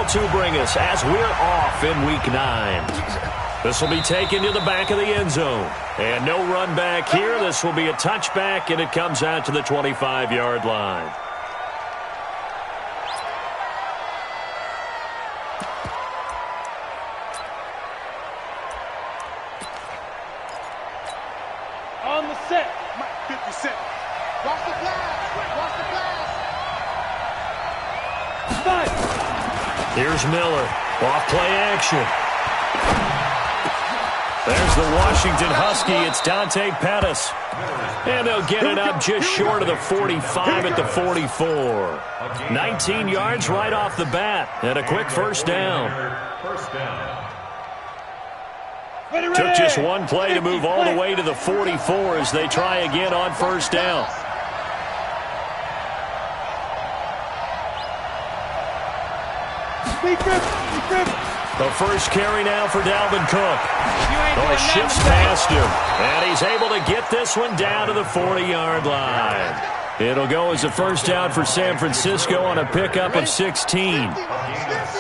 to bring us as we're off in Week 9. This will be taken to the back of the end zone. And no run back here. This will be a touchback, and it comes out to the 25-yard line. On the set. 50 cent. Watch the blast. Watch the blast. Here's Miller. Off play action. There's the Washington Husky. It's Dante Pettis. And they'll get it up just short of the 45 at the 44. 19 yards right off the bat. And a quick first down. Took just one play to move all the way to the 44 as they try again on first down. The first carry now for Dalvin Cook. Oh, he shifts past him. And he's able to get this one down to the 40-yard line. It'll go as a first down for San Francisco on a pickup of 16.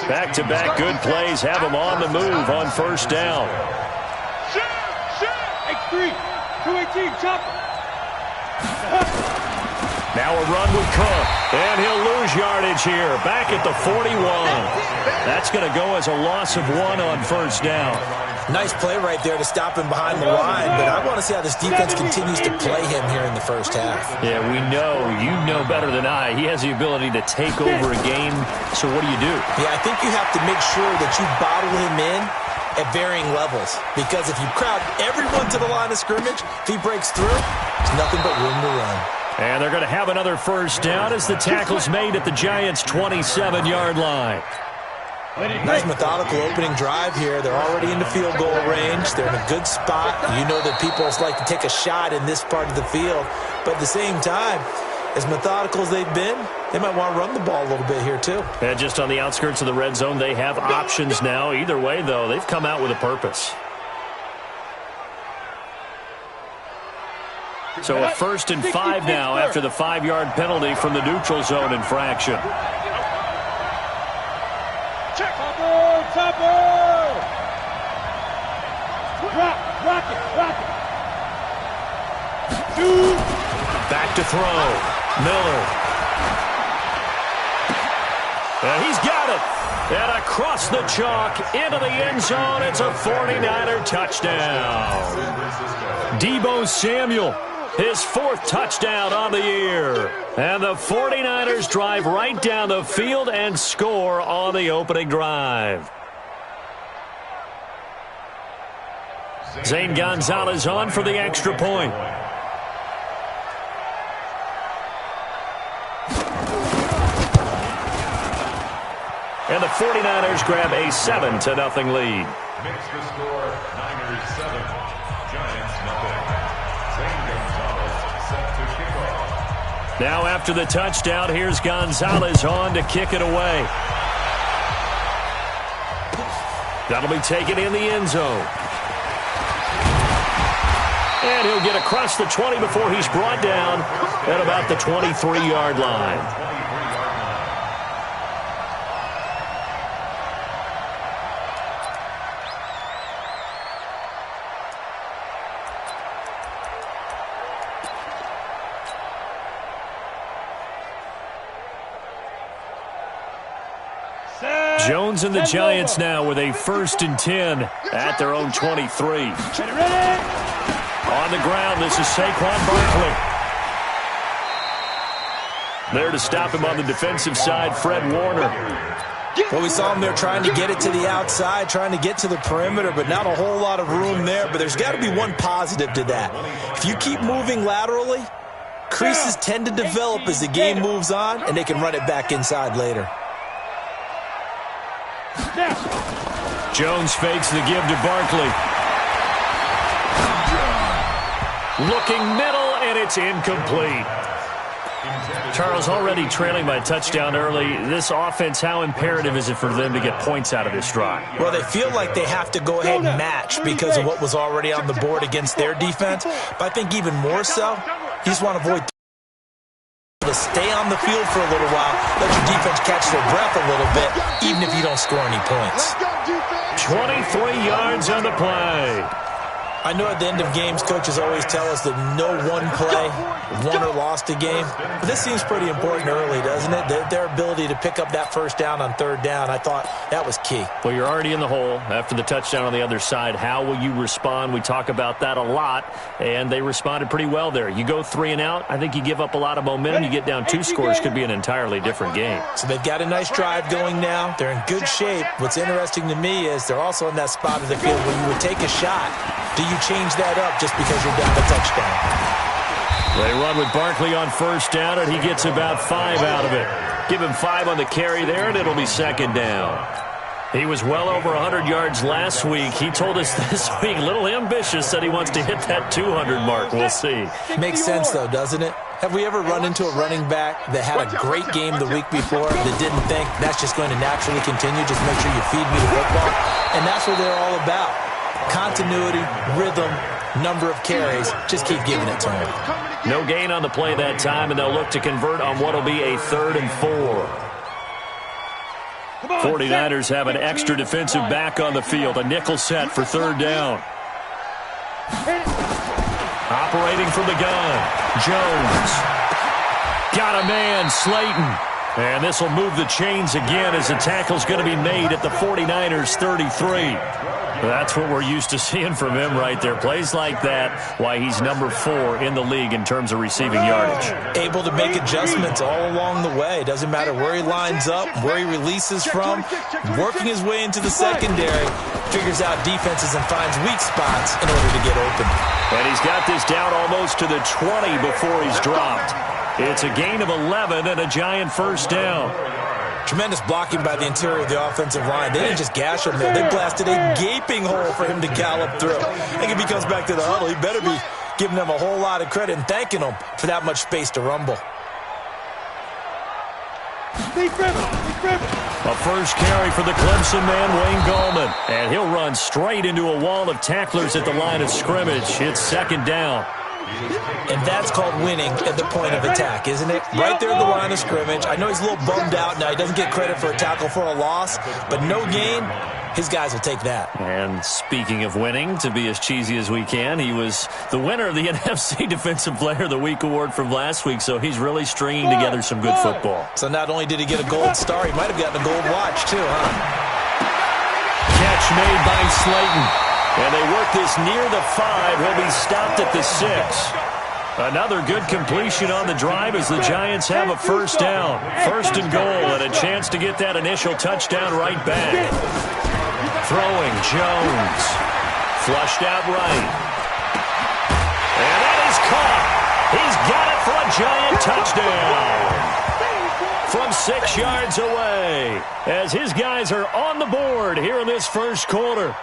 Back-to-back good plays have them on the move on first down. X3, 218, chopper. Now a run with Cook, and he'll lose yardage here, back at the 41. That's going to go as a loss of 1 on first down. Nice play right there to stop him behind the line, but I want to see how this defense continues to play him here in the first half. Yeah, we know. You know better than I. He has the ability to take over a game, so what do you do? Yeah, I think you have to make sure that you bottle him in at varying levels, because if you crowd everyone to the line of scrimmage, if he breaks through, there's nothing but room to run. And they're going to have another first down as the tackle's made at the Giants' 27-yard line. Nice methodical opening drive here. They're already in the field goal range. They're in a good spot. You know that people like to take a shot in this part of the field, but at the same time, as methodical as they've been, they might want to run the ball a little bit here too. And just on the outskirts of the red zone, they have options now. Either way, though, they've come out with a purpose. So a 1st and 5 now after the 5-yard penalty from the neutral zone infraction. Topper! Rock it. Back to throw. Miller. And he's got it. And across the chalk into the end zone. It's a 49er touchdown. Deebo Samuel. His 4th touchdown on the year. And the 49ers drive right down the field and score on the opening drive. Zane Gonzalez on for the extra point. And the 49ers grab a 7-0 lead. Makes the score Niners 7, Giants nothing. Zane Gonzalez set to kick off. Now after the touchdown, here's Gonzalez on to kick it away. That'll be taken in the end zone. And he'll get across the 20 before he's brought down at about the 23-yard line. Jones and the Giants now with a 1st and 10 at their own 23. On the ground, this is Saquon Barkley. There to stop him on the defensive side, Fred Warner. Well, we saw him there trying to get it to the outside, trying to get to the perimeter, but not a whole lot of room there. But there's got to be one positive to that. If you keep moving laterally, creases tend to develop as the game moves on, and they can run it back inside later. Jones fakes the give to Barkley. Looking middle, and it's incomplete. Charles, already trailing by a touchdown early. This offense, how imperative is it for them to get points out of this drive? Well, they feel like they have to go ahead and match because of what was already on the board against their defense. But I think even more so, you just want to avoid to stay on the field for a little while, let your defense catch their breath a little bit, even if you don't score any points. 23 yards on the play. I know at the end of games, coaches always tell us that no one play won or lost a game. But this seems pretty important early, doesn't it? Their ability to pick up that first down on third down, I thought that was key. Well, you're already in the hole after the touchdown on the other side. How will you respond? We talk about that a lot, and they responded pretty well there. You go 3 and out, I think you give up a lot of momentum. You get down 2 scores, could be an entirely different game. So they've got a nice drive going now. They're in good shape. What's interesting to me is they're also in that spot of the field where you would take a shot. Do you change that up just because you're down a touchdown? They run with Barkley on first down, and he gets about 5 out of it. Give him 5 on the carry there, and it'll be second down. He was well over 100 yards last week. He told us this week, a little ambitious, said he wants to hit that 200 mark. We'll see. Makes sense, though, doesn't it? Have we ever run into a running back that had a great game the week before that didn't think that's just going to naturally continue? Just make sure you feed me the football. And that's what they're all about. Continuity, rhythm, number of carries. Just keep giving it to him. No gain on the play that time, and they'll look to convert on what will be a 3rd and 4. 49ers have an extra defensive back on the field. A nickel set for 3rd down. Operating from the gun, Jones. Got a man, Slayton. And this will move the chains again as the tackle's going to be made at the 49ers 33. That's what we're used to seeing from him right there. Plays like that, why he's number 4 in the league in terms of receiving yardage. Able to make adjustments all along the way. Doesn't matter where he lines up, where he releases from. Working his way into the secondary, figures out defenses and finds weak spots in order to get open. And he's got this down almost to the 20 before he's dropped. It's a gain of 11 and a giant first down. Tremendous blocking by the interior of the offensive line. They didn't just gash him there. They blasted a gaping hole for him to gallop through. I think if he comes back to the huddle, he better be giving them a whole lot of credit and thanking them for that much space to rumble. A first carry for the Clemson man, Wayne Gallman. And he'll run straight into a wall of tacklers at the line of scrimmage. It's 2nd down. And that's called winning at the point of attack, isn't it? Right there at the line of scrimmage. I know he's a little bummed out now. He doesn't get credit for a tackle for a loss, but no gain, his guys will take that. And speaking of winning, to be as cheesy as we can, he was the winner of the NFC Defensive Player of the Week award from last week, so he's really stringing together some good football. So not only did he get a gold star, he might have gotten a gold watch too, huh? Catch made by Slayton. And they work this near the 5. He'll be stopped at the 6. Another good completion on the drive as the Giants have a first down. 1st and goal and a chance to get that initial touchdown right back. Throwing, Jones. Flushed out right. And that is caught. He's got it for a giant touchdown. From 6 yards away as his guys are on the board here in this first quarter.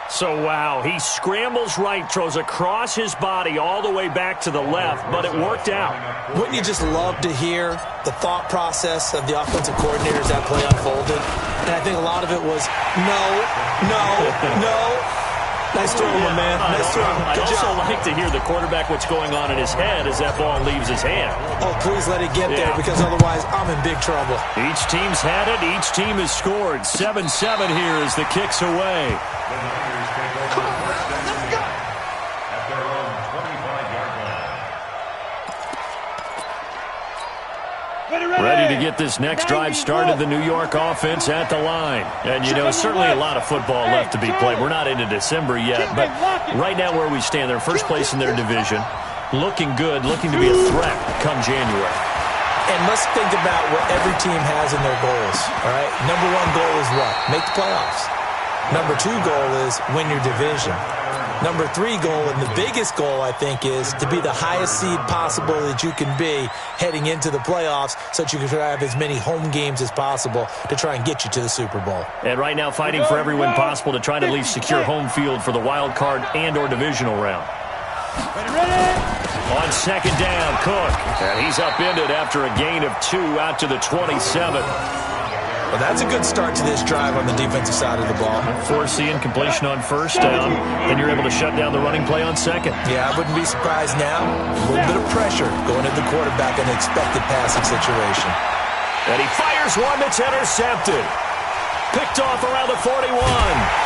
So, wow, he scrambles right, throws across his body all the way back to the left, but it worked out. Wouldn't you just love to hear the thought process of the offensive coordinators that play unfolded? And I think a lot of it was, no. Nice throw, my man. Nice throw. I'd also like to hear the quarterback what's going on in his head as that ball leaves his hand. Oh, please let it get there because otherwise I'm in big trouble. Each team's had it. Each team has scored. 7-7 here as the kick's away. Ready to get this next drive started, the New York offense at the line. And, you know, certainly a lot of football left to be played. We're not into December yet, but right now where we stand, they're first place in their division. Looking good, looking to be a threat come January. And let's think about what every team has in their goals, all right? Number 1 goal is what? Make the playoffs. Number 2 goal is win your division. Number 3 goal, and the biggest goal, I think, is to be the highest seed possible that you can be heading into the playoffs so that you can have as many home games as possible to try and get you to the Super Bowl. And right now fighting for every win possible to try to at least secure home field for the wild card and or divisional round. On 2nd down, Cook. And he's upended after a gain of 2 out to the 27. Well, that's a good start to this drive on the defensive side of the ball. Force the incompletion on first down, then you're able to shut down the running play on second. Yeah, I wouldn't be surprised now. A little bit of pressure going at the quarterback in an expected passing situation. And he fires one that's intercepted. Picked off around the 41.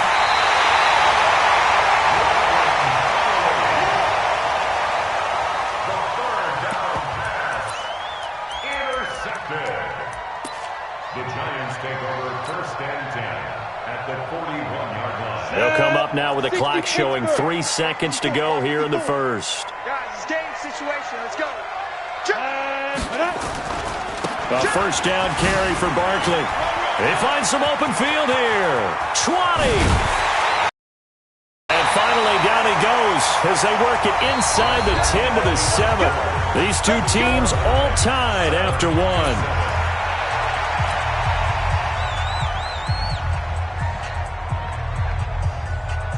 The Giants take over first and 10 at the 41-yard line. They'll come up now with a clock showing 3 seconds to go here in the first. Guys, it's game situation. Let's go. A first down carry for Barkley. They find some open field here. 20. And finally down he goes as they work it inside the 10 to the 7. These two teams all tied after one.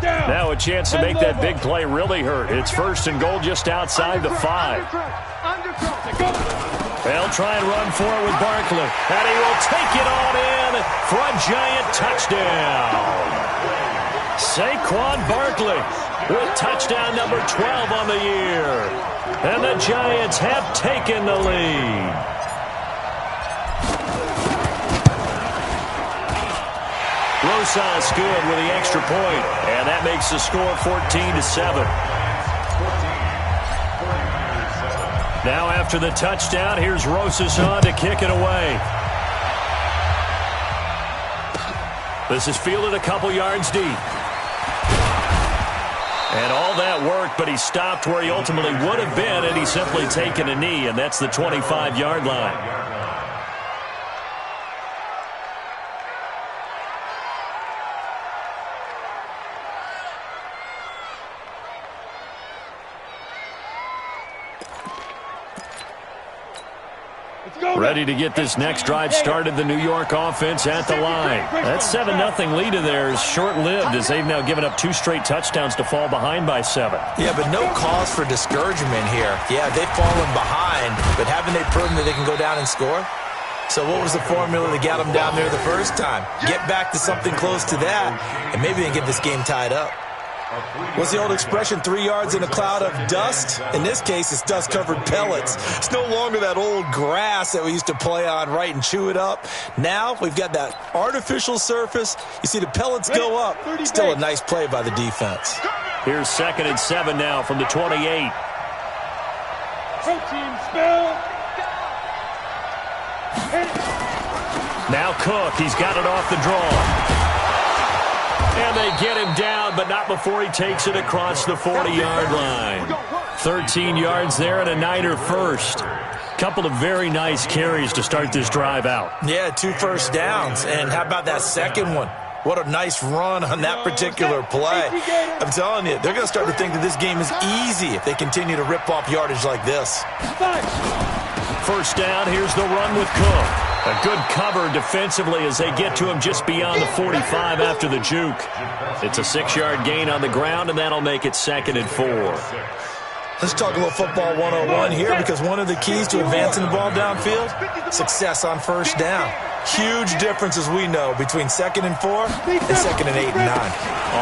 Now a chance to make that big play really hurt. It's first and goal just outside the 5. They'll try and run for it with Barkley. And he will take it on in for a Giant touchdown. Saquon Barkley with touchdown number 12 on the year. And the Giants have taken the lead. Rosas good with the extra point, and that makes the score 14-7. Now after the touchdown, here's Rosas on to kick it away. This is fielded a couple yards deep. And all that work, but he stopped where he ultimately would have been, and he's simply taken a knee, and that's the 25-yard line. Ready to get this next drive started, the New York offense at the line. That 7-0 lead of theirs short-lived as they've now given up 2 straight touchdowns to fall behind by 7. Yeah, but no cause for discouragement here. Yeah, they've fallen behind, but haven't they proven that they can go down and score? So what was the formula that got them down there the first time? Get back to something close to that, and maybe they can get this game tied up. What's the old expression, 3 yards in a cloud of dust? In this case, it's dust-covered pellets. It's no longer that old grass that we used to play on, right, and chew it up. Now we've got that artificial surface. You see the pellets go up. Still a nice play by the defense. Here's 2nd and 7 now from the 28. Protein spell. Now Cook, he's got it off the draw. And they get him down, but not before he takes it across the 40-yard line. 13 yards there and a Niner first. Couple of very nice carries to start this drive out. Yeah, 2 first downs. And how about that second one? What a nice run on that particular play. I'm telling you, they're going to start to think that this game is easy if they continue to rip off yardage like this. First down, here's the run with Cook. A good cover defensively as they get to him just beyond the 45 after the juke. It's a 6-yard gain on the ground, and that'll make it 2nd and 4. Let's talk a little football 101 here, because one of the keys to advancing the ball downfield, success on first down. Huge difference, as we know, between 2nd and 4 and 2nd and 8 and 9.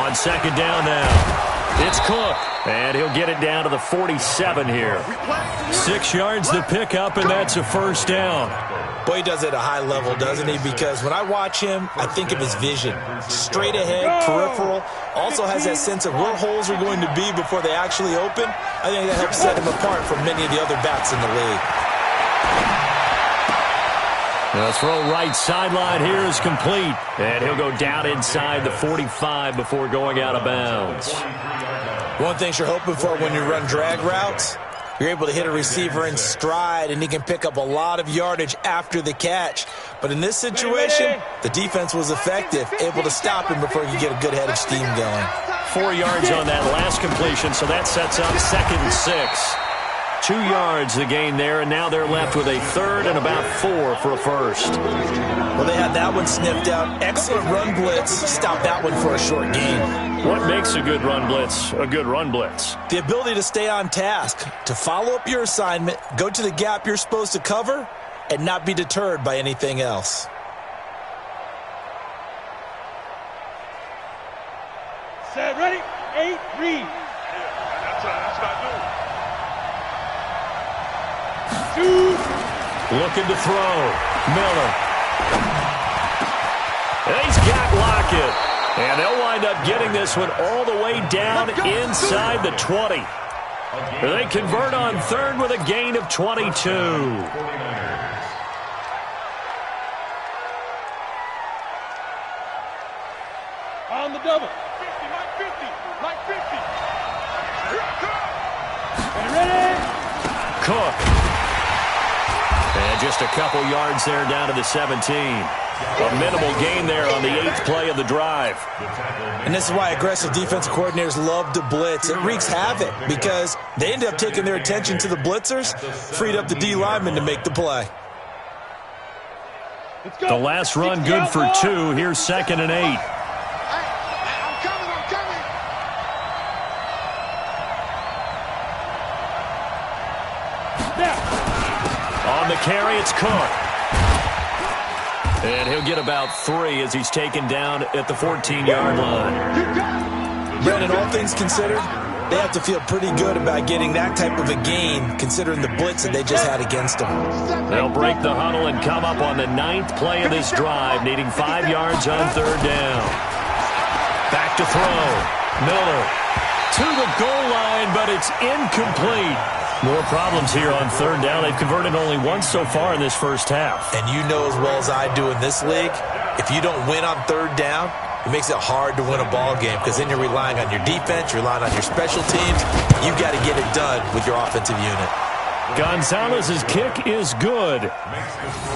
On 2nd down now, it's Cook, and he'll get it down to the 47 here. 6 yards the pickup, and that's a first down. Boy, he does it at a high level, doesn't he? Because when I watch him, I think of his vision. Straight ahead, peripheral. Also has that sense of where holes are going to be before they actually open. I think that helps set him apart from many of the other backs in the league. The throw right sideline here is complete. And he'll go down inside the 45 before going out of bounds. One thing you're hoping for when you run drag routes, you're able to hit a receiver in stride, and he can pick up a lot of yardage after the catch. But in this situation, the defense was effective, able to stop him before he could get a good head of steam going. 4 yards on that last completion, so that sets up 2nd and 6. 2 yards the gain there, and now they're left with a 3rd and about 4 for a first. Well, they had that one sniffed out. Excellent run blitz. Stopped that one for a short gain. What makes a good run blitz a good run blitz? The ability to stay on task, to follow up your assignment, go to the gap you're supposed to cover, and not be deterred by anything else. Set, ready? 8, read. That's what I do. Shoot. Looking to throw. Miller. And he's got Lockett. And they'll wind up getting this one all the way down inside the 20. They convert on third with a gain of 22. 49ers. On the double. 50, like 50, like 50. Ready? Cook. And just a couple yards there down to the 17. A minimal gain there on the 8th play of the drive. And this is why aggressive defensive coordinators love to blitz. It wreaks havoc because they end up taking their attention to the blitzers, freed up the D lineman to make the play. Let's go. The last run good for 2. Here's 2nd and 8. I'm coming. Now. On the carry, it's Cook. And he'll get about 3 as he's taken down at the 14-yard line. Brandon, all things considered, they have to feel pretty good about getting that type of a gain considering the blitz that they just had against them. They'll break the huddle and come up on the 9th play of this drive, needing 5 yards on 3rd down. Back to throw. Miller to the goal line, but it's incomplete. More problems here on 3rd down. They've converted only once so far in this first half. And you know as well as I do in this league, if you don't win on 3rd down, it makes it hard to win a ball game because then you're relying on your defense, you're relying on your special teams. You've got to get it done with your offensive unit. Gonzalez's kick is good.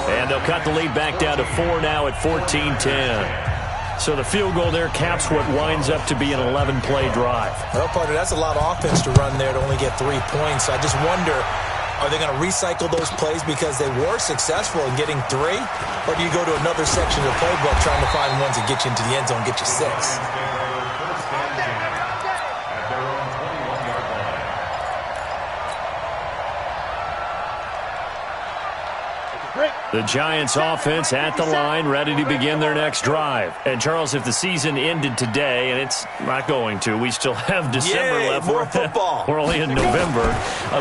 And they'll cut the lead back down to 4 now at 14-10. So the field goal there caps what winds up to be an 11-play drive. Well, partner, that's a lot of offense to run there to only get 3 points. So I just wonder, are they going to recycle those plays because they were successful in getting 3? Or do you go to another section of the playbook trying to find ones that get you into the end zone, get you 6? The Giants offense at the line, ready to begin their next drive. And, Charles, if the season ended today, and it's not going to, we still have December left. More football. We're only in November.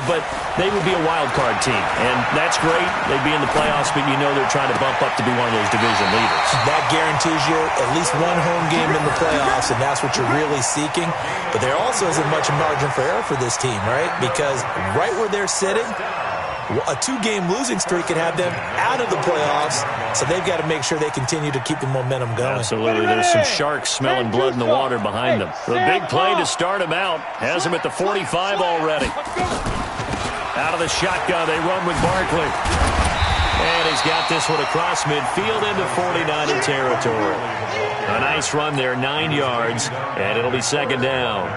But they would be a wild card team. And that's great. They'd be in the playoffs, but you know they're trying to bump up to be one of those division leaders. That guarantees you at least one home game in the playoffs, and that's what you're really seeking. But there also isn't much margin for error for this team, right? Because right where they're sitting, a 2-game losing streak could have them out of the playoffs, so they've got to make sure they continue to keep the momentum going. Absolutely. There's some sharks smelling blood in the water behind them. The big play to start them out has them at the 45 already. Out of the shotgun, they run with Barkley. And he's got this one across midfield into 49er territory. A nice run there, 9 yards, and it'll be 2nd down.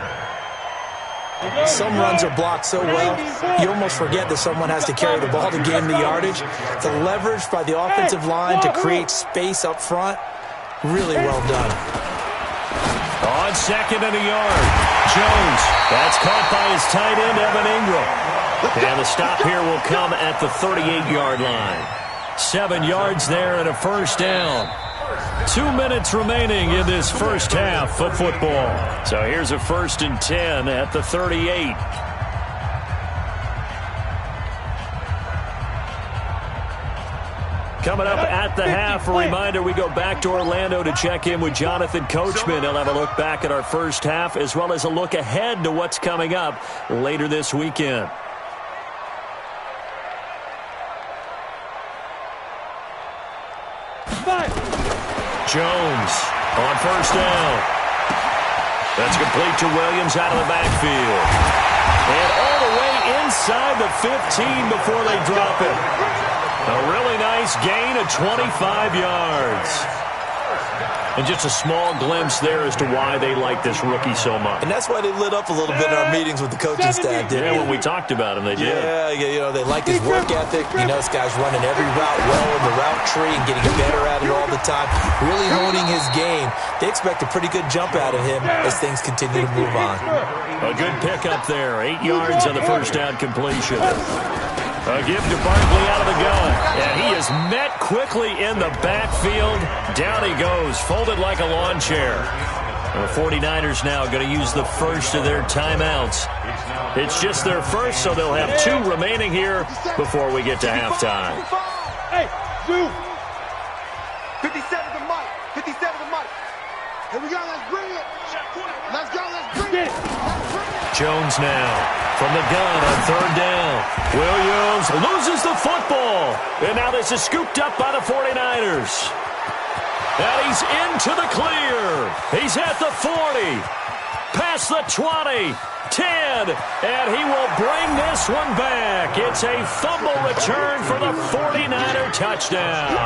Some runs are blocked so well, you almost forget that someone has to carry the ball to gain the yardage. The leverage by the offensive line to create space up front, really well done. On 2nd and a yard, Jones. That's caught by his tight end, Evan Ingram. And the stop here will come at the 38-yard line. 7 yards there and a 1st down. 2 minutes remaining in this first half of football. So here's a 1st and 10 at the 38. Coming up at the half, a reminder, we go back to Orlando to check in with Jonathan Coachman. He'll have a look back at our first half as well as a look ahead to what's coming up later this weekend. Jones on 1st down. That's complete to Williams out of the backfield. And all the way inside the 15 before they drop it. A really nice gain of 25 yards. And just a small glimpse there as to why they like this rookie so much. And that's why they lit up a little bit in our meetings with the coaching staff, didn't Yeah, when we talked about him, they did. Yeah, you know, they like his work ethic. You know, this guy's running every route well in the route tree and getting better at it all the time. Really honing his game. They expect a pretty good jump out of him as things continue to move on. A good pickup there. 8 yards on the 1st down completion. A give to Barkley out of the gun. And he is met quickly in the backfield. Down he goes, folded like a lawn chair. The 49ers now going to use the first of their timeouts. It's just their first, so they'll have 2 remaining here before we get to halftime. Hey, Zoo. 57 to Mike. 57 to Mike. Here we go. Let's bring it. Let's go. Let's bring it. Jones now from the gun on 3rd down. Williams loses the football. And now this is scooped up by the 49ers. And he's into the clear. He's at the 40. Past the 20. 10. And he will bring this one back. It's a fumble return for the 49er touchdown.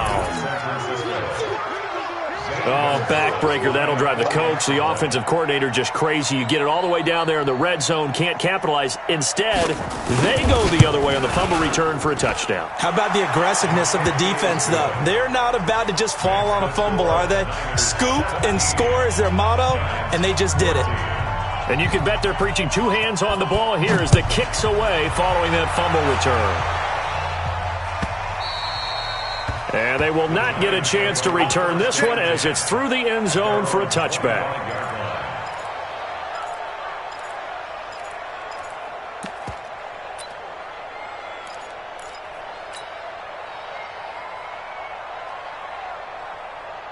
Oh, backbreaker. That'll drive the coach, the offensive coordinator, just crazy. You get it all the way down there in the red zone, can't capitalize. Instead, they go the other way on the fumble return for a touchdown. How about the aggressiveness of the defense, though? They're not about to just fall on a fumble, are they? Scoop and score is their motto, and they just did it. And you can bet they're preaching 2 hands on the ball here as the kick's away following that fumble return. And they will not get a chance to return this one as it's through the end zone for a touchback.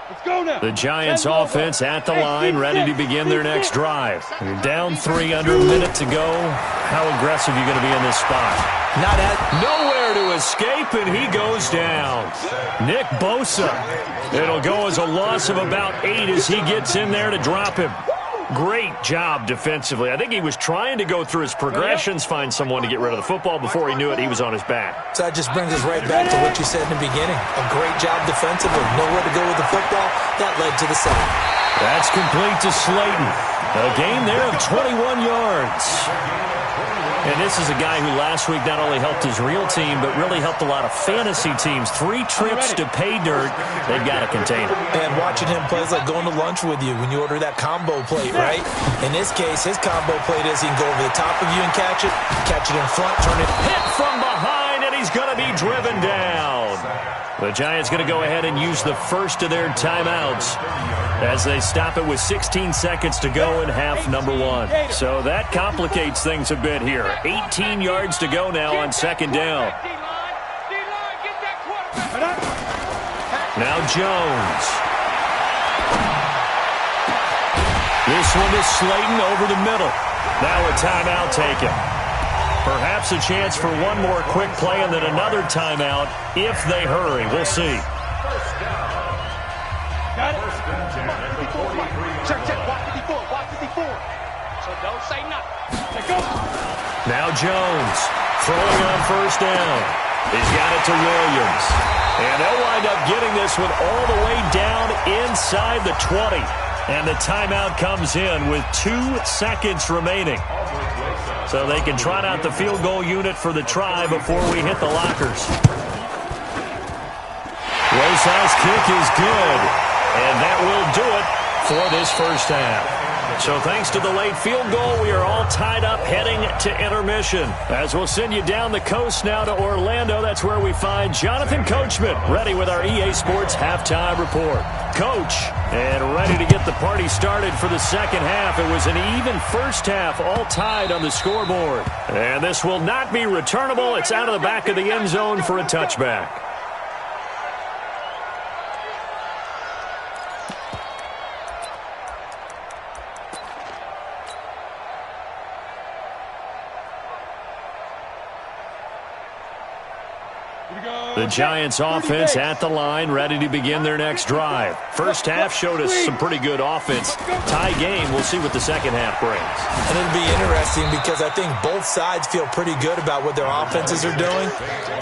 Let's go now. The Giants offense at the line, ready to begin their next drive. You're down 3 under a minute to go. How aggressive are you going to be in this spot? Nowhere to escape, and he goes down. Nick Bosa. It'll go as a loss of about 8 as he gets in there to drop him. Great job defensively. I think he was trying to go through his progressions, find someone to get rid of the football. Before he knew it, he was on his back. So that just brings us right back to what you said in the beginning. A great job defensively. Nowhere to go with the football. That led to the sack. That's complete to Slayton. A gain there of 21 yards. And this is a guy who last week not only helped his real team, but really helped a lot of fantasy teams. 3 trips to pay dirt. They've got to contain him. And watching him play is like going to lunch with you when you order that combo plate, right? In this case, his combo plate is he can go over the top of you and catch it in front, turn it. Hit from behind, and he's going to be driven down. The Giants going to go ahead and use the first of their timeouts as they stop it with 16 seconds to go in half number 1. So that complicates things a bit here. 18 yards to go now on 2nd down. Now Jones. This one is Slayton over the middle. Now a timeout taken. Perhaps a chance for one more quick play and then another timeout if they hurry. We'll see. Got it. Check, check. Watch 54. Watch 54. So don't say nothing. Let's go. Now Jones throwing on 1st down. He's got it to Williams. And they'll wind up getting this one all the way down inside the 20. And the timeout comes in with 2 seconds remaining. So they can trot out the field goal unit for the try before we hit the lockers. Rosas' kick is good. And that will do it for this first half. So thanks to the late field goal, we are all tied up heading to intermission. As we'll send you down the coast now to Orlando, that's where we find Jonathan Coachman ready with our EA Sports halftime report. Coach, and ready to get the party started for the second half. It was an even first half, all tied on the scoreboard. And this will not be returnable. It's out of the back of the end zone for a touchback. The Giants offense at the line, ready to begin their next drive. First half showed us some pretty good offense. Tie game, we'll see what the second half brings. And it'll be interesting because I think both sides feel pretty good about what their offenses are doing.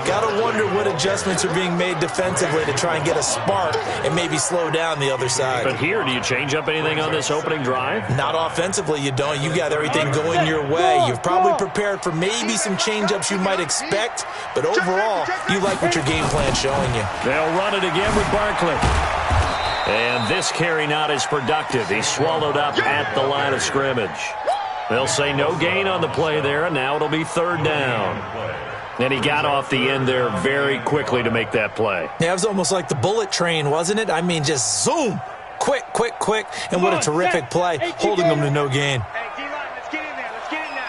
Got to wonder what adjustments are being made defensively to try and get a spark and maybe slow down the other side. But here, do you change up anything on this opening drive? Not offensively, you don't. You got everything going your way. You've probably prepared for maybe some change-ups you might expect, but overall, you like what your game plan's showing you. They'll run it again with Barkley. And this carry not as productive. He's swallowed up at the line of scrimmage. They'll say no gain on the play there, and now it'll be 3rd down. And he got off the end there very quickly to make that play. Yeah, it was almost like the bullet train, wasn't it? I mean, just zoom. Quick, and what a terrific play, holding them to no gain. Hey, D-line, let's get in there. Let's get in there.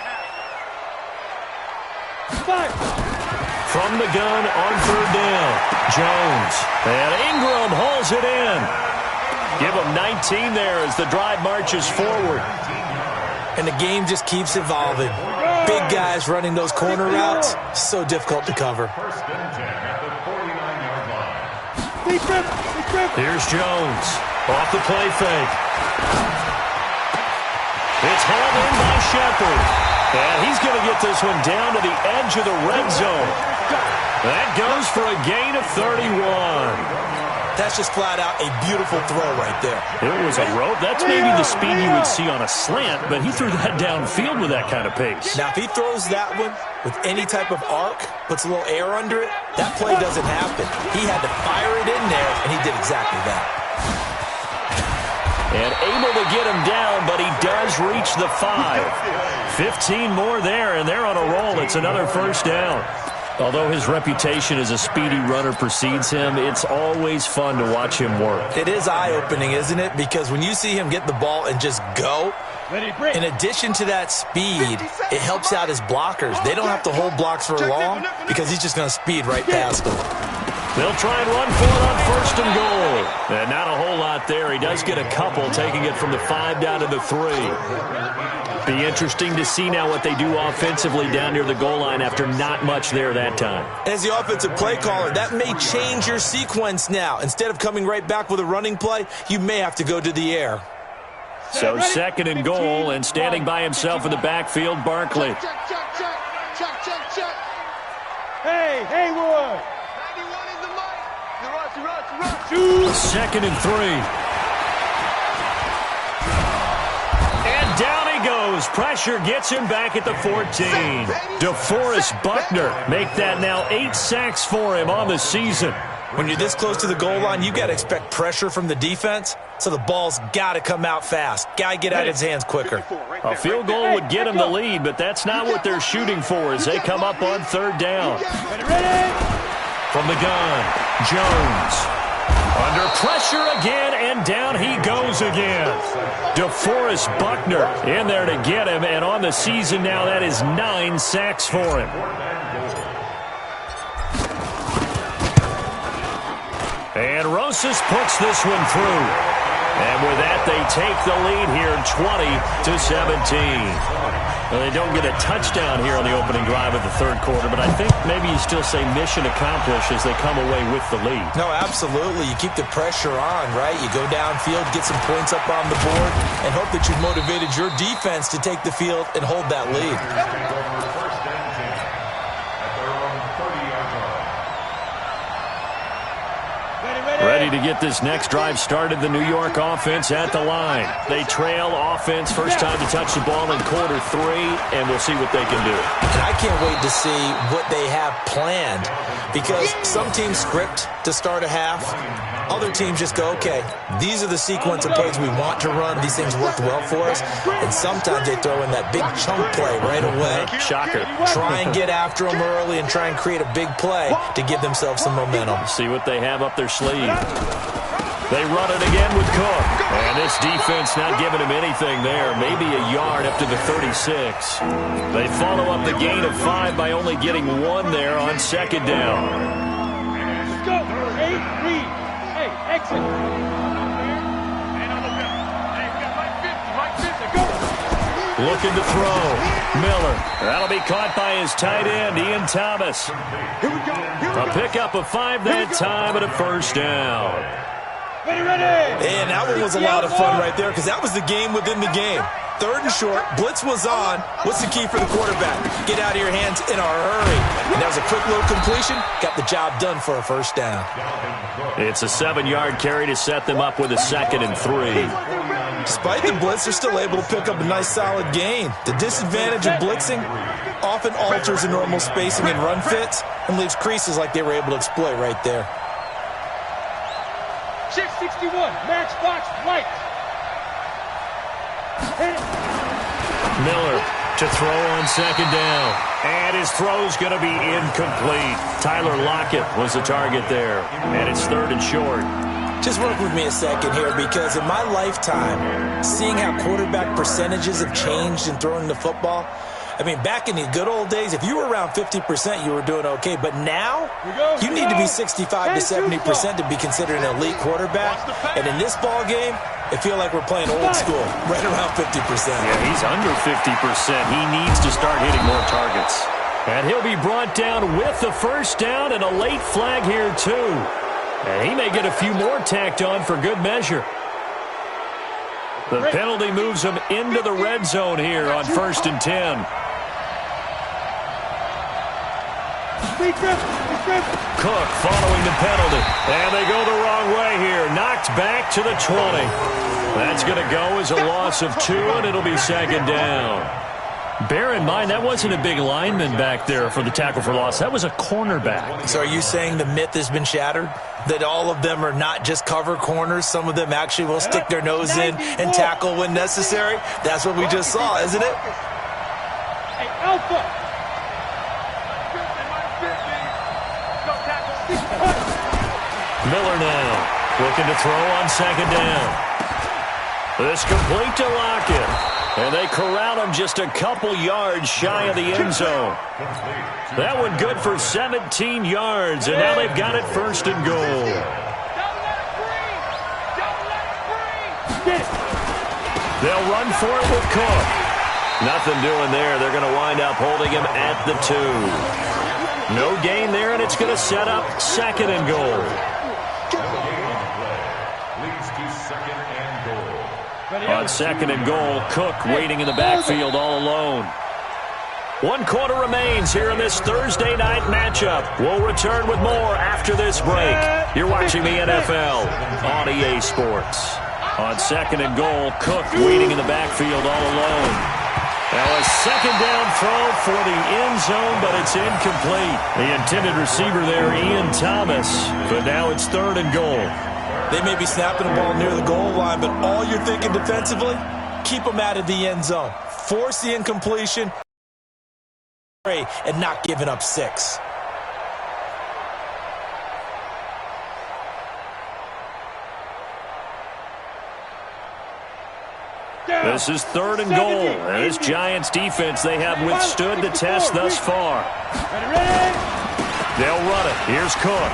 From the gun on third down, Jones. And Ingram hauls it in. Give him 19 there as the drive marches forward. And the game just keeps evolving. Big guys running those corner routes, so difficult to cover. First and 10 at the 49-yard line. Here's Jones. Off the play fake. It's hauled in by Shepard. And he's going to get this one down to the edge of the red zone. That goes for a gain of 31. That's just flat out a beautiful throw right there. It was a rope. That's maybe the speed you would see on a slant, but he threw that downfield with that kind of pace. Now, if he throws that one with any type of arc, puts a little air under it, that play doesn't happen. He had to fire it in there, and he did exactly that. And able to get him down, but he does reach the 5. 15 more there, and they're on a roll. It's another first down. Although his reputation as a speedy runner precedes him, it's always fun to watch him work. It is eye-opening, isn't it? Because when you see him get the ball and just go, in addition to that speed, it helps out his blockers. They don't have to hold blocks for long because he's just going to speed right past them. They'll try and run for it on first and goal. And not a whole lot there. He does get a couple, taking it from the 5 down to the 3. Be interesting to see now what they do offensively down near the goal line after not much there that time. As the offensive play caller, that may change your sequence now. Instead of coming right back with a running play, you may have to go to the air. So second and goal, and standing by himself in the backfield, Barkley. Check. Hey, Haywood. 91 is the mic. Rush. Second and 3. And down he goes. Pressure gets him back at the 14. DeForest Buckner make that now 8 sacks for him on the season. When you're this close to the goal line, you got to expect pressure from the defense, so the ball's got to come out fast. Got to get out of his hands quicker. A field goal would get him the lead, but that's not what they're shooting for as they come up on third down. From the gun, Jones. Under pressure again, and down he goes again. DeForest Buckner in there to get him, and on the season now, that is 9 sacks for him. And Rosas puts this one through. And with that, they take the lead here, 20-17. Well, they don't get a touchdown here on the opening drive of the third quarter, but I think maybe you still say mission accomplished as they come away with the lead. No, absolutely. You keep the pressure on, right? You go downfield, get some points up on the board, and hope that you've motivated your defense to take the field and hold that lead. First and 10 at their own 30-yard line. Ready to get this next drive started, the New York offense at the line. They trail offense, first time to touch the ball in quarter 3, and we'll see what they can do. And I can't wait to see what they have planned, because some teams script to start a half. Other teams just go, okay, these are the sequence of plays we want to run. These things worked well for us. And sometimes they throw in that big chunk play right away. Shocker. Try and get after them early and try and create a big play to give themselves some momentum. See what they have up their sleeve. They run it again with Cook. And this defense not giving him anything there. Maybe a yard up to the 36. They follow up the gain of 5 by only getting 1 there on second down. Let's go. 8, read. Hey, exit. Looking to throw. Miller. That'll be caught by his tight end, Ian Thomas. A pickup of 5 that time and a first down. Ready. And that one was a lot of fun right there, because that was the game within the game. Third and short, blitz was on. What's the key for the quarterback? Get out of your hands in a hurry. And that was a quick little completion. Got the job done for a first down. It's a 7-yard carry to set them up with a second and 3. Despite the blitz, they're still able to pick up a nice solid gain. The disadvantage of blitzing often alters the normal spacing and run fits and leaves creases like they were able to exploit right there. Shift 61, Matchbox White. Miller to throw on second down. And his throw's going to be incomplete. Tyler Lockett was the target there. And it's third and short. Just work with me a second here, because in my lifetime, seeing how quarterback percentages have changed in throwing the football, I mean, back in the good old days, if you were around 50%, you were doing okay. But now, you need to be 65 to 70% to be considered an elite quarterback. And in this ball game, I feel like we're playing old school, right around 50%. Yeah, he's under 50%. He needs to start hitting more targets. And he'll be brought down with the first down and a late flag here, too. And he may get a few more tacked on for good measure. The penalty moves him into the red zone here on 1st and 10. Cook following the penalty. And they go the wrong way here. Knocked back to the 20. That's going to go as a loss of 2, and it'll be 2nd down. Bear in mind, that wasn't a big lineman back there for the tackle for loss. That was a cornerback. So are you saying the myth has been shattered? That all of them are not just cover corners? Some of them actually will stick their nose in and tackle when necessary? That's what we just saw, isn't it? Hey, Alpha! Miller now looking to throw on 2nd down. This complete to Lockett. And they corral him just a couple yards shy of the end zone. That one good for 17 yards, and now they've got it 1st and goal. They'll run for it with Cook. Nothing doing there. They're going to wind up holding him at the 2. No gain there, and it's going to set up 2nd and goal. On 2nd and goal, Cook waiting in the backfield all alone. 1 quarter remains here in this Thursday night matchup. We'll return with more after this break. You're watching the NFL on EA Sports. On 2nd and goal, Cook waiting in the backfield all alone. Now a 2nd down throw for the end zone, but it's incomplete. The intended receiver there, Ian Thomas, but now it's 3rd and goal. They may be snapping the ball near the goal line, but all you're thinking defensively, keep them out of the end zone. Force the incompletion and not giving up 6. This is 3rd and goal. And this Giants defense, they have withstood the test thus far. They'll run it. Here's Cook.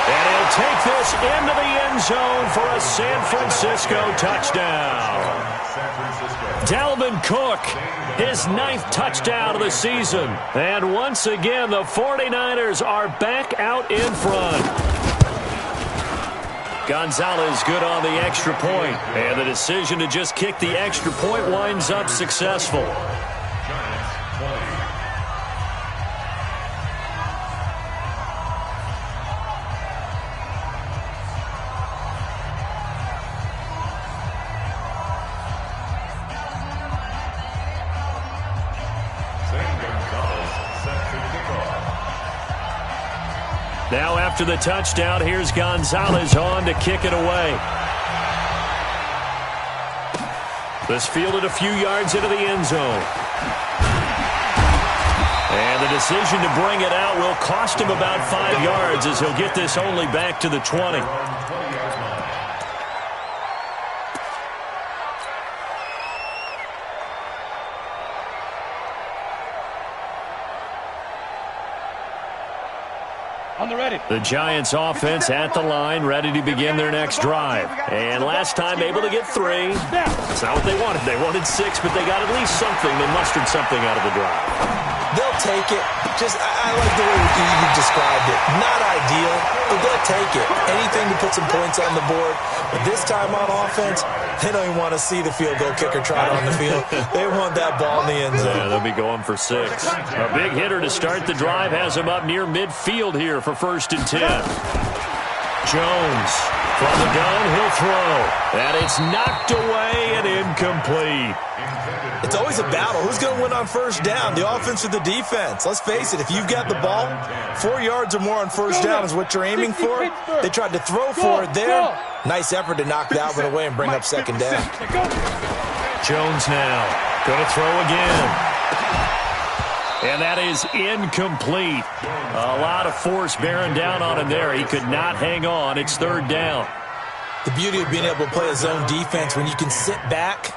And he'll take this into the end zone for a San Francisco touchdown. Dalvin Cook, his 9th touchdown of the season. And once again, the 49ers are back out in front. Gonzalez good on the extra point. And the decision to just kick the extra point winds up successful. Now after the touchdown, here's Gonzalez on to kick it away. This fielded a few yards into the end zone. And the decision to bring it out will cost him about 5 yards as he'll get this only back to the 20. The Giants offense at the line, ready to begin their next drive. And last time able to get 3. That's not what they wanted. They wanted 6, but they got at least something. They mustered something out of the drive. They'll take it. I like the way you described it. Not ideal, but they'll take it. Anything to put some points on the board. But this time on offense, they don't even want to see the field goal kicker trot on the field. They want that ball in the end zone. Yeah, they'll be going for 6. A big hitter to start the drive has him up near midfield here for 1st and 10. Jones from the gun, he'll throw. And it's knocked away and incomplete. It's always a battle. Who's going to win on 1st down, the offense or the defense? Let's face it, if you've got the ball, 4 yards or more on 1st down is what you're aiming for. They tried to throw for it there. Nice effort to knock that one away and bring up 2nd down. Jones now going to throw again. And that is incomplete. A lot of force bearing down on him there. He could not hang on. It's 3rd down. The beauty of being able to play a zone defense when you can sit back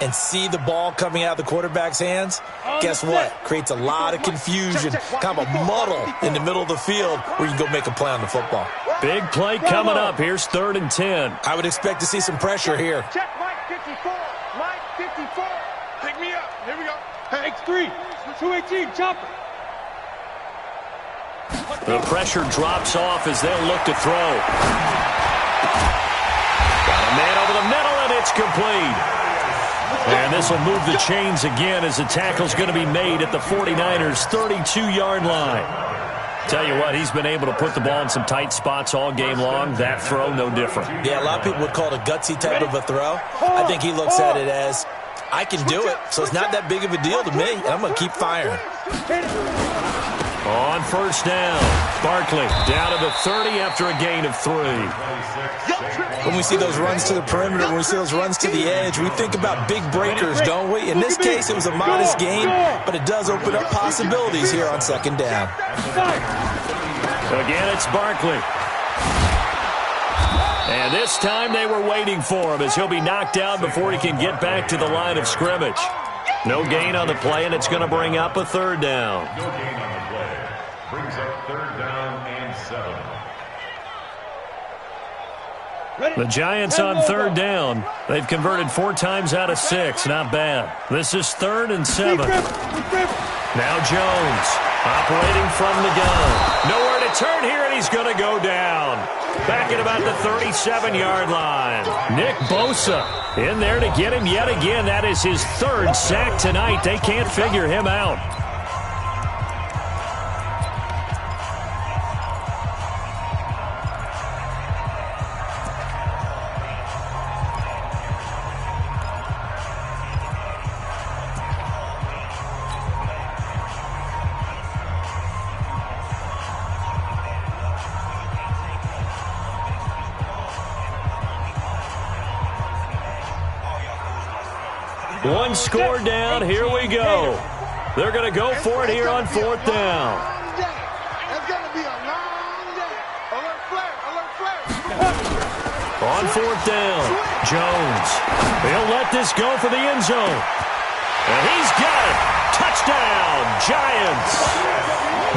and see the ball coming out of the quarterback's hands, guess what? Creates a lot of confusion, kind of a muddle in the middle of the field where you can go make a play on the football. Big play coming up. Here's 3rd and 10. I would expect to see some pressure here. Check Mike 54. Mike 54. Pick me up. Here we go. Hey, X3. 218. Chopper. The pressure drops off as they'll look to throw. Got a man over the middle, and it's complete. And this will move the chains again as the tackle's going to be made at the 49ers' 32-yard line. Tell you what, he's been able to put the ball in some tight spots all game long. That throw, no different. Yeah, a lot of people would call it a gutsy type of a throw. I think he looks at it as, I can do it, so it's not that big of a deal to me, and I'm going to keep firing. On 1st down, Barkley down to the 30 after a gain of 3. When we see those runs to the perimeter, when we see those runs to the edge, we think about big breakers, don't we? In this case, it was a modest gain, but it does open up possibilities here on 2nd down. Again, it's Barkley. And this time they were waiting for him as he'll be knocked down before he can get back to the line of scrimmage. No gain on the play, and it's going to bring up a 3rd down. No gain on the play. Brings up 3rd down and 7. The Giants on 3rd down. They've converted 4 times out of 6. Not bad. This is 3rd and 7. Now Jones operating from the gun. Nowhere to turn here, and he's going to go down. Back at about the 37-yard line. Nick Bosa in there to get him yet again. That is his 3rd sack tonight. They can't figure him out. One score down. Here we go. They're going to go for it here on 4th down. It's going to be a long day. Alert flare. Alert flare. On 4th down, Jones. He'll let this go for the end zone. And he's got it. Touchdown, Giants.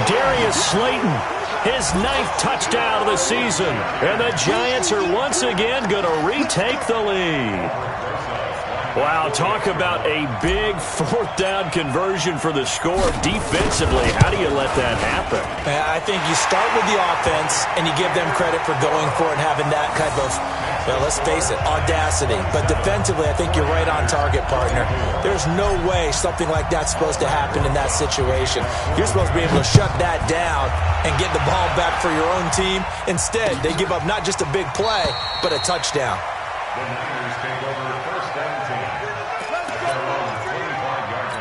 Darius Slayton, his 9th touchdown of the season. And the Giants are once again going to retake the lead. Wow, talk about a big 4th down conversion for the score. Defensively, how do you let that happen? I think you start with the offense, and you give them credit for going for it and having that type of, well, let's face it, audacity. But defensively, I think you're right on target, partner. There's no way something like that's supposed to happen in that situation. You're supposed to be able to shut that down and get the ball back for your own team. Instead, they give up not just a big play, but a touchdown. The Niners take over 1st and 10. At their own 25-yard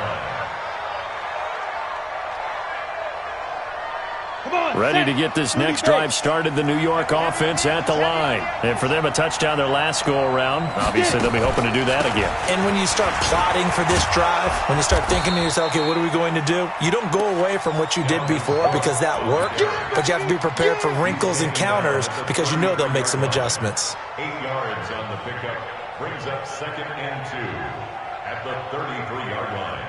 line. Ready to get this next drive started, the New York offense at the line. And for them, a touchdown their last go-around. Obviously, they'll be hoping to do that again. And when you start plotting for this drive, when you start thinking to yourself, okay, what are we going to do? You don't go away from what you did before because that worked, but you have to be prepared for wrinkles and counters because you know they'll make some adjustments. 8 yards on the pickup. Brings up 2nd and 2 at the 33-yard line.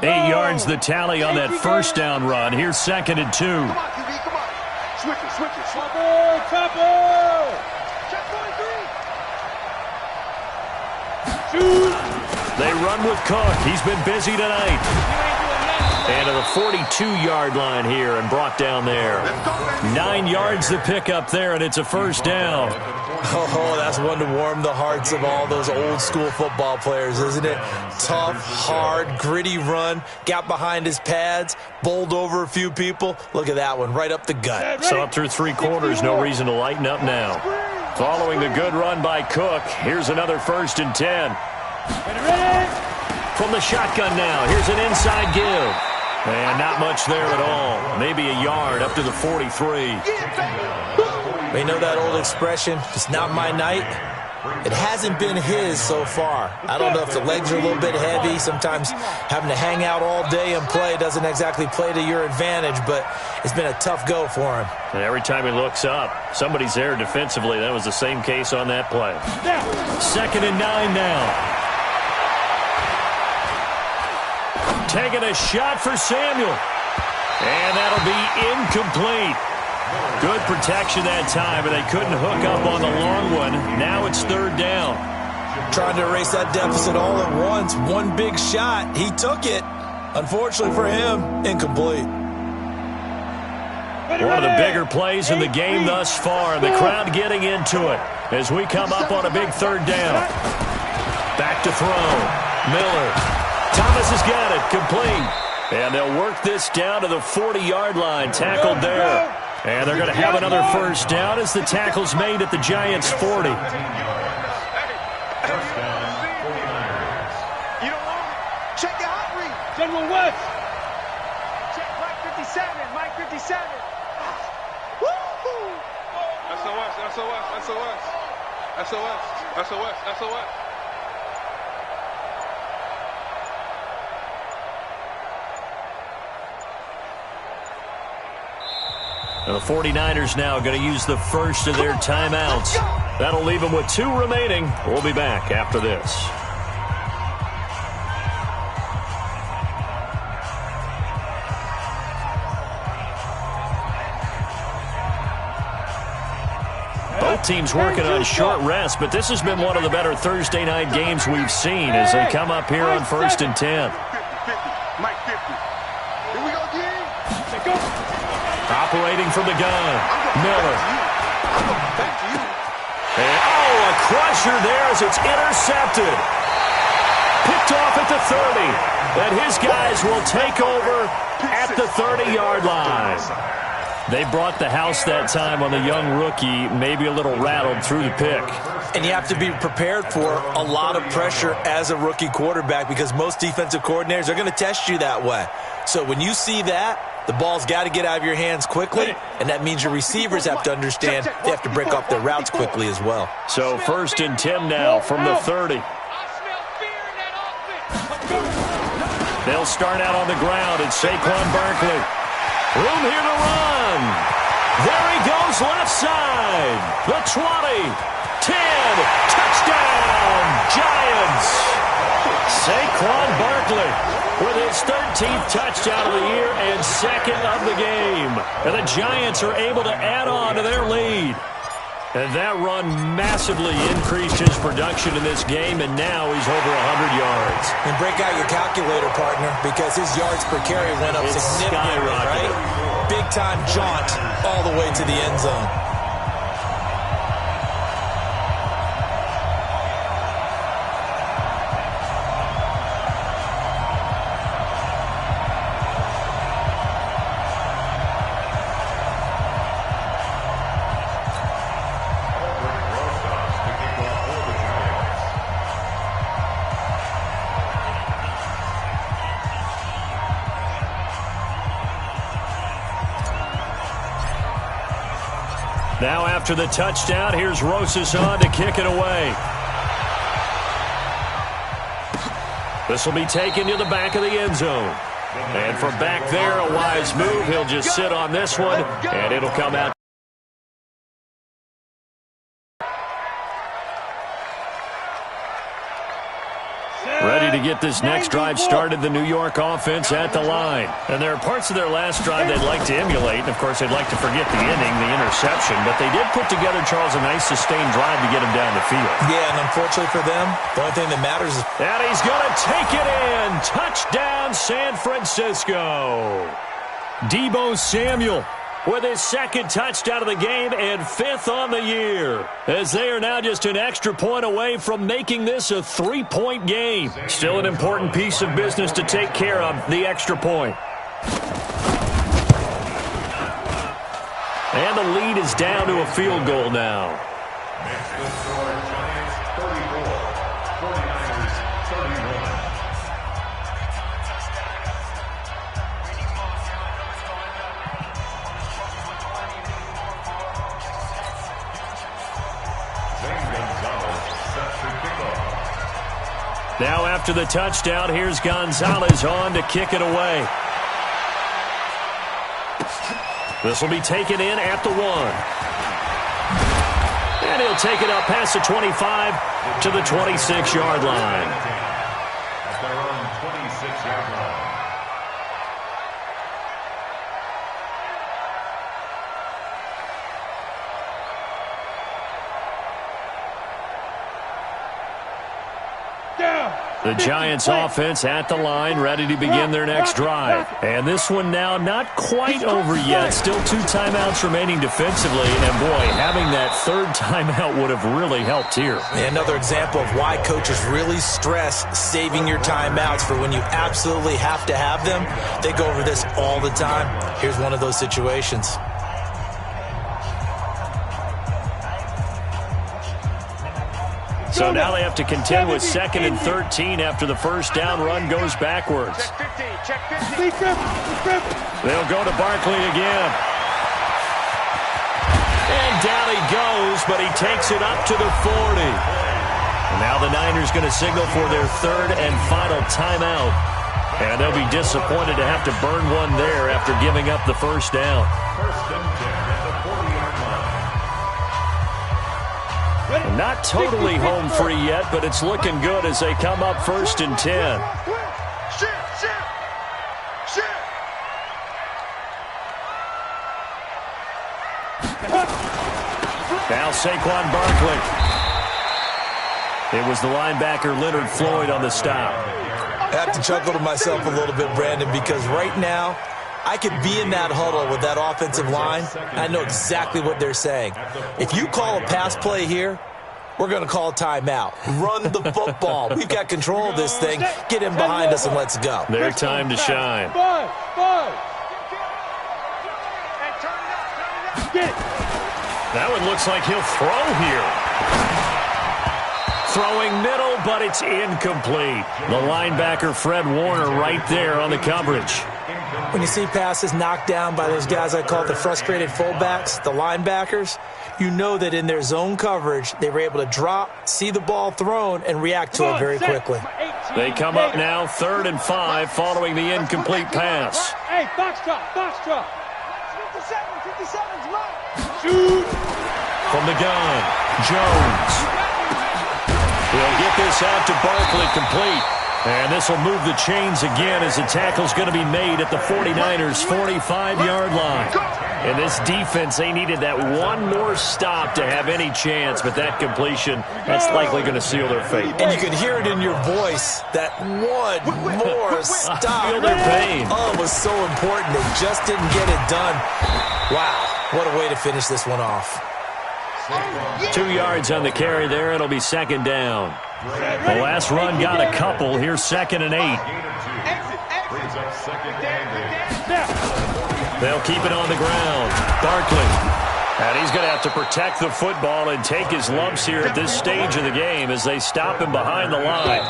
Eight yards the tally on that 1st down run. Here's 2nd and 2. Come on, QB, come on. Switch it, switch it. Chopper! Check 43. Shoot! They run with Cook. He's been busy tonight. And to the 42-yard line here and brought down there. 9 yards the pick up there, and it's a 1st down. Oh, that's one to warm the hearts of all those old-school football players, isn't it? Tough, hard, gritty run, got behind his pads, bowled over a few people. Look at that one, right up the gut. So up through 3 quarters, no reason to lighten up now. Following the good run by Cook, here's another 1st and 10. From the shotgun now, here's an inside give. And not much there at all. Maybe a yard up to the 43. We know that old expression, it's not my night. It hasn't been his so far. I don't know if the legs are a little bit heavy. Sometimes having to hang out all day and play doesn't exactly play to your advantage, but it's been a tough go for him. And every time he looks up, somebody's there defensively. That was the same case on that play. 2nd and 9 now. Taking a shot for Samuel. And that'll be incomplete. Good protection that time, but they couldn't hook up on the long one. Now it's 3rd down. Trying to erase that deficit all at once. One big shot. He took it. Unfortunately for him, incomplete. One of the bigger plays in the game thus far. The crowd getting into it as we come up on a big 3rd down. Back to throw. Miller. Thomas has got it. Complete. And they'll work this down to the 40-yard line. Tackled there. And they're going to have another 1st down as the tackle's made at the Giants' 40. You don't want it. Check your hot read. General West. Check Mike 57. Mike 57. Woo-hoo. SOS, SOS, SOS. SOS, SOS, SOS. And the 49ers now going to use the first of their timeouts. That'll leave them with 2 remaining. We'll be back after this. Both teams working on short rest, but this has been one of the better Thursday night games we've seen as they come up here on 1st and 10. 50, 50. Mike 50. Here we go, King. Go. Operating from the gun. Miller. Back to you. And, a crusher there as it's intercepted. Picked off at the 30. And his guys will take over at the 30-yard line. They brought the house that time on the young rookie, maybe a little rattled through the pick. And you have to be prepared for a lot of pressure as a rookie quarterback because most defensive coordinators are going to test you that way. So when you see that, the ball's got to get out of your hands quickly, and that means your receivers have to understand they have to break off their routes quickly as well. So 1st and 10 now from the 30. They'll start out on the ground, and Saquon Barkley. Room here to run. There he goes left side. The 20, 10, touchdown, Giants. Saquon Barkley with his 13th touchdown of the year and 2nd of the game. And the Giants are able to add on to their lead. And that run massively increased his production in this game, and now he's over 100 yards. And break out your calculator, partner, because his yards per carry went up significantly, right? Big-time jaunt all the way to the end zone. Now after the touchdown, here's Rosas on to kick it away. This will be taken to the back of the end zone. And from back there, a wise move. He'll just sit on this one, and it'll come out. Ready to get this next drive started, the New York offense at the line. And there are parts of their last drive they'd like to emulate. And, of course, they'd like to forget the inning, the interception. But they did put together, Charles, a nice sustained drive to get him down the field. Yeah, and unfortunately for them, the only thing that matters is... And he's going to take it in. Touchdown, San Francisco. Deebo Samuel with his 2nd touchdown of the game and 5th on the year, as they are now just an extra point away from making this a 3-point game. Still an important piece of business to take care of, the extra point. And the lead is down to a field goal now. Makes the score Giants 34, 49ers 31. Zane Gonzalez Now after the touchdown, here's Gonzalez on to kick it away. This will be taken in at the 1. And he'll take it up past the 25 to the 26-yard line. At their own 26-yard line. The Giants offense at the line, ready to begin their next drive. And this one now not quite over yet. Still 2 timeouts remaining defensively. And, boy, having that 3rd timeout would have really helped here. Another example of why coaches really stress saving your timeouts for when you absolutely have to have them. They go over this all the time. Here's one of those situations. So now they have to contend with 2nd and 13 after the first down run goes backwards. They'll go to Barkley again. And down he goes, but he takes it up to the 40. And now the Niners going to signal for their 3rd and final timeout. And they'll be disappointed to have to burn one there after giving up the first down. First and 10 at the 40-yard line. Not totally home free yet, but it's looking good as they come up 1st and 10. Now Saquon Barkley. It was the linebacker Leonard Floyd on the stop. I have to chuckle to myself a little bit, Brandon, because right now I could be in that huddle with that offensive line. I know exactly what they're saying. If you call a pass play here, we're going to call a timeout. Run the football. We've got control of this thing. Get him behind us and let's go. Their time to shine. That one looks like he'll throw here. Throwing middle, but it's incomplete. The linebacker, Fred Warner, right there on the coverage. When you see passes knocked down by those guys I call the frustrated fullbacks, the linebackers, you know that in their zone coverage, they were able to drop, see the ball thrown, and react to it very quickly. They come up now 3rd and 5 following the incomplete pass. Hey, box drop. 57's mine. Shoot. From the gun, Jones. He'll get this out to Barkley complete. And this will move the chains again as the tackle's going to be made at the 49ers' 45-yard line. In this defense, they needed that one more stop to have any chance, but that completion, that's likely going to seal their fate. And you can hear it in your voice, that one more stop. Feel their pain. Oh, it was so important. They just didn't get it done. Wow, what a way to finish this one off. 2 yards on the carry there. It'll be 2nd down. The last run got a couple. Here's 2nd and 8. They'll keep it on the ground. Barkley. And he's going to have to protect the football and take his lumps here at this stage of the game as they stop him behind the line.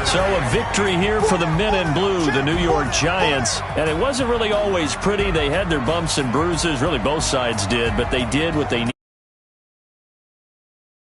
So a victory here for the men in blue, the New York Giants. And it wasn't really always pretty. They had their bumps and bruises. Really, both sides did. But they did what they needed.